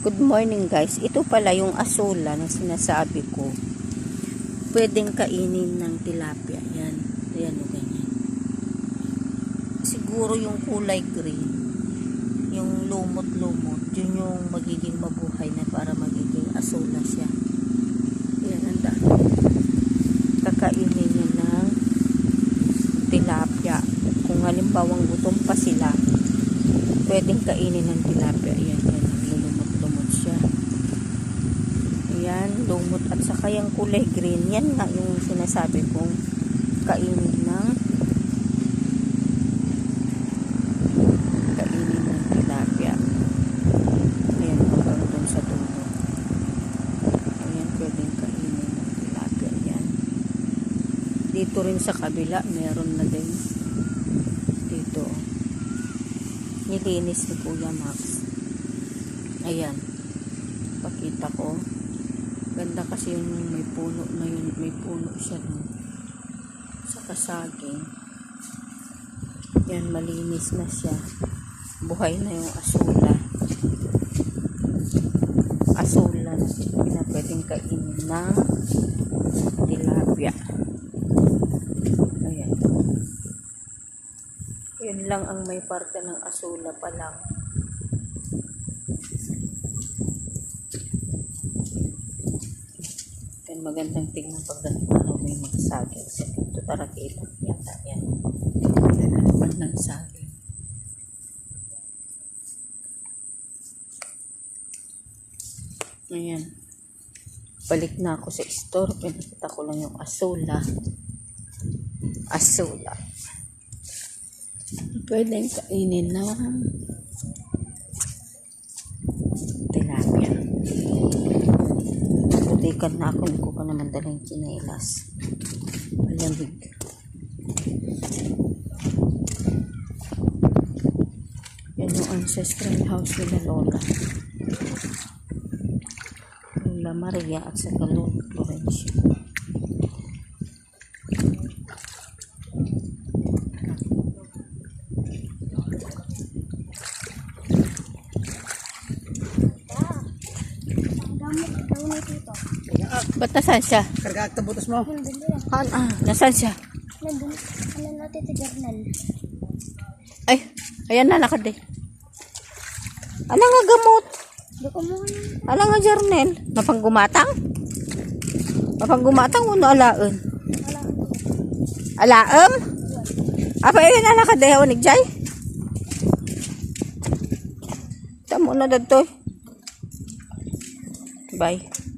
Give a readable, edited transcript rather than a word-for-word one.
Good morning guys. Ito pala yung asula na sinasabi ko. Pwedeng kainin ng tilapia. Yan. Ayan o ganyan. Siguro yung kulay green. Yung lumot-lumot. Yun yung magiging mabuhay na para magiging asula siya. Ayan ang dami. Kakainin niya ng tilapia. Kung halimbawang gutom pa sila, pwedeng kainin ng tilapia. Ayan. Yan, lumot at saka yung kulay green. Yan nga yung sinasabi kong kainin ng tilapia. Ayan, hanggang dun sa dulo. Ayan, pwedeng kainin ng tilapia. Yan. Dito rin sa kabila, meron na din. Dito. Nilinis ni Kuya Max. Ayan. Pakita ko. Ganda kasi yung may puno na yun. May puno siya no? Sa kasaging. Yan, malinis na siya. Buhay na yung asula. Asula na pwedeng kainin ng tilapia. Ayan. Yun lang ang may parte ng asula pa lang. Magandang tingnan pag ano may mga saging sa dito para kita yata yan magandang saging. Ayan, balik na ako sa store. Pinakita ko lang yung asula pwedeng kainin ng tilapia. Butikan na ako, hindi ko pa naman dalang chinelas. Malamig. Yan yung ancestral house nila Lola. Lola Maria at saka Lola Florencia. Ba't nasaan siya? Karga ka butos mo. Nasaan siya? Nandun. Ano natin ito, journal? Ay, ayan na, nakade. Ala nga gamot. Ala nga journal. Mapanggumatang? Mapanggumatang uno alaon. Alaam? Apa yun na nakade, unig jay? Tamo na dito. Bye.